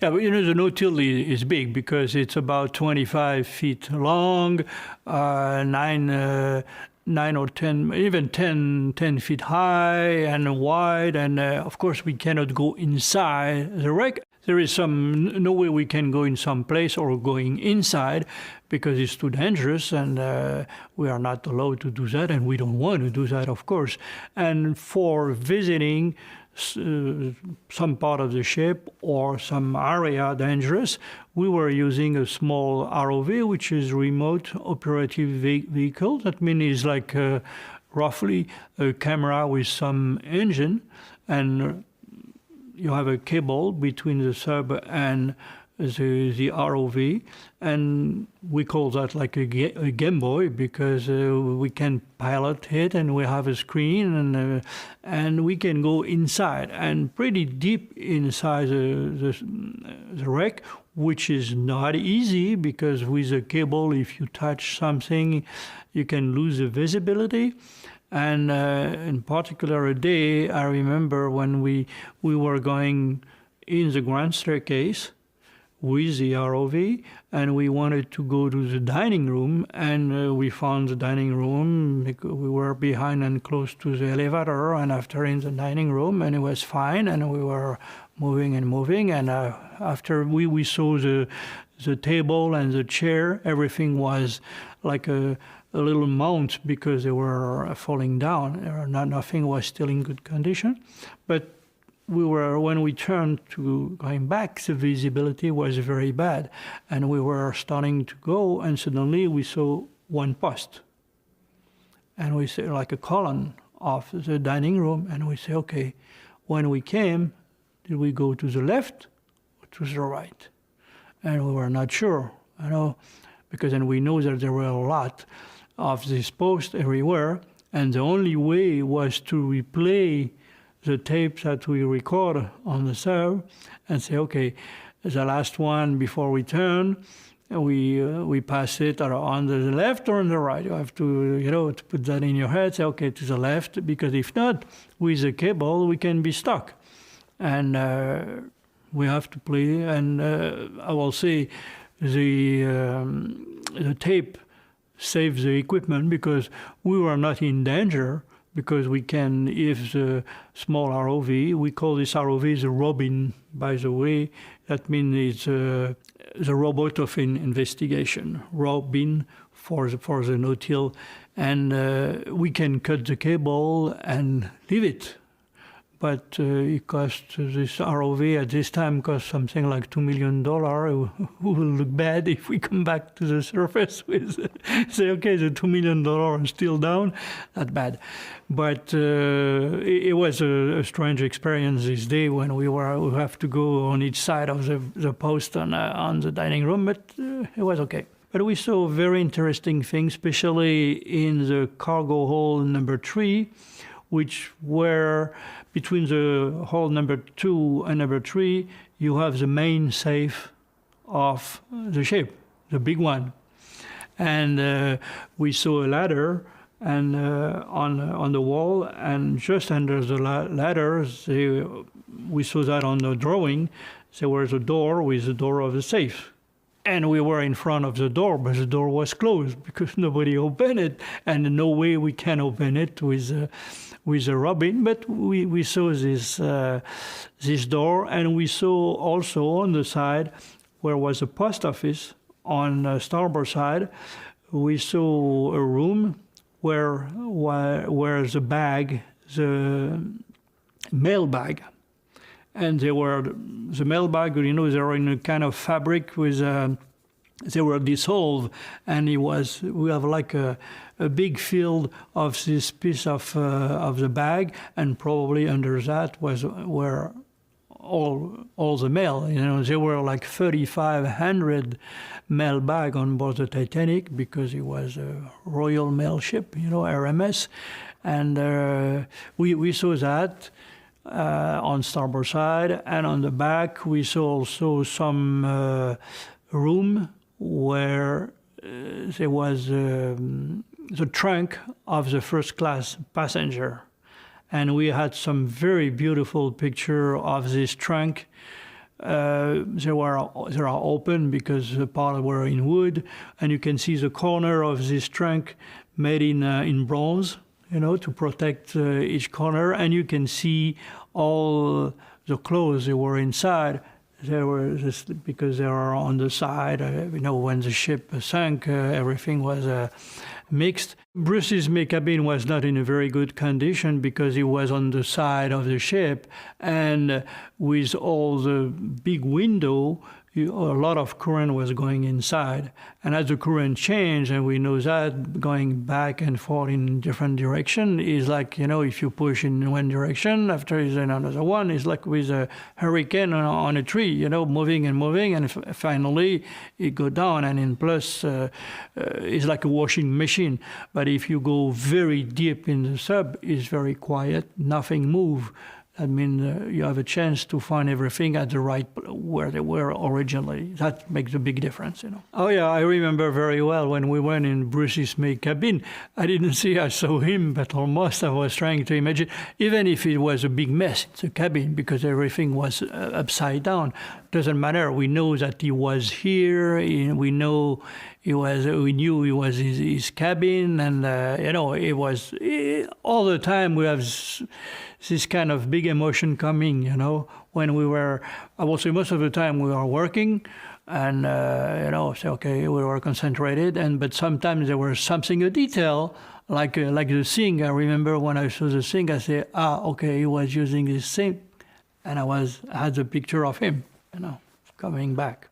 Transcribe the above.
Yeah, but the no-till is big because it's about 25 feet long, 9 or 10, even 10 feet high and wide. And of course, we cannot go inside the wreck. There is no way we can go in some place or going inside because it's too dangerous, and we are not allowed to do that, and we don't want to do that, of course. And for visiting some part of the ship or some area dangerous, we were using a small ROV, which is remote operative vehicle. That means it's like roughly a camera with some engine, and you have a cable between the sub and the ROV, and we call that like a Game Boy because we can pilot it, and we have a screen, and we can go inside and pretty deep inside the wreck, which is not easy because with a cable, if you touch something, you can lose the visibility. And in particular, a day I remember when we were going in the grand staircase with the ROV, and we wanted to go to the dining room, and we found the dining room because we were behind and close to the elevator, and after in the dining room, and it was fine, and we were moving, and after we saw the table and the chair, everything was like a little mount because they were falling down. Nothing was still in good condition, but when we turned to going back, the visibility was very bad, and we were starting to go, and suddenly we saw one post, and we saw like a column of the dining room, and we say, okay, when we came, did we go to the left or to the right? And we were not sure, because then we know that there were a lot of these posts everywhere, and the only way was to replay the tapes that we record on the sub and say, okay, the last one before we turn, we pass it on the left or on the right. You have to, to put that in your head, say, okay, to the left, because if not, with the cable, we can be stuck. And we have to play, and I will say the tape saves the equipment because we were not in danger, because we can, if the small ROV, we call this ROV the Robin, by the way. That means it's the robot of investigation, Robin for the no-till. And we can cut the cable and leave it. But it cost, this ROV at this time cost something like $2 million. It will look bad if we come back to the surface with, say, okay, the $2 million are still down. Not bad. But it was a strange experience this day when we have to go on each side of the post on the dining room, but it was okay. But we saw very interesting things, especially in the cargo hold number 3, which were between the hall number 2 and number 3, you have the main safe of the ship, the big one. And we saw a ladder and on the wall, and just under the ladder, we saw that on the drawing, there was a door with the door of the safe. And we were in front of the door, but the door was closed because nobody opened it, and no way we can open it with a Robin. But we saw this door, and we saw also on the side where was a post office on the starboard side. We saw a room where the bag, the mail bag. And they were, the mail bag, they were in a kind of fabric with, they were dissolved, and we have like a big field of this piece of the bag, and probably under that were all the mail. There were like 3,500 mail bag on board the Titanic because it was a Royal Mail ship, RMS, and we saw that. On starboard side, and on the back we saw also some room where there was the trunk of the first class passenger, and we had some very beautiful picture of this trunk they are open because the part were in wood, and you can see the corner of this trunk made in bronze, to protect each corner, and you can see all the clothes that were inside. They were just because they were on the side. When the ship sank, everything was mixed. Bruce's cabin was not in a very good condition because it was on the side of the ship, and with all the big window, a lot of current was going inside. And as the current changed, and we know that going back and forth in different direction is like, if you push in one direction, after is another one, it's like with a hurricane on a tree, moving and moving, and finally it go down. And in plus, it's like a washing machine. But if you go very deep in the sub, it's very quiet, nothing move. I mean, you have a chance to find everything at the right where they were originally. That makes a big difference, Oh yeah, I remember very well when we went in Bruce's cabin. I didn't see I saw him, but almost I was trying to imagine, even if it was a big mess in the cabin because everything was upside down. Doesn't matter. We know that he was here. We knew it was his cabin, and it was all the time. We have this kind of big emotion coming. When we were, I would say most of the time we were working, and say okay, we were concentrated, but sometimes there was something, a detail. Like the thing. I remember when I saw the thing, I said, okay, he was using this thing, and I had the picture of him, coming back.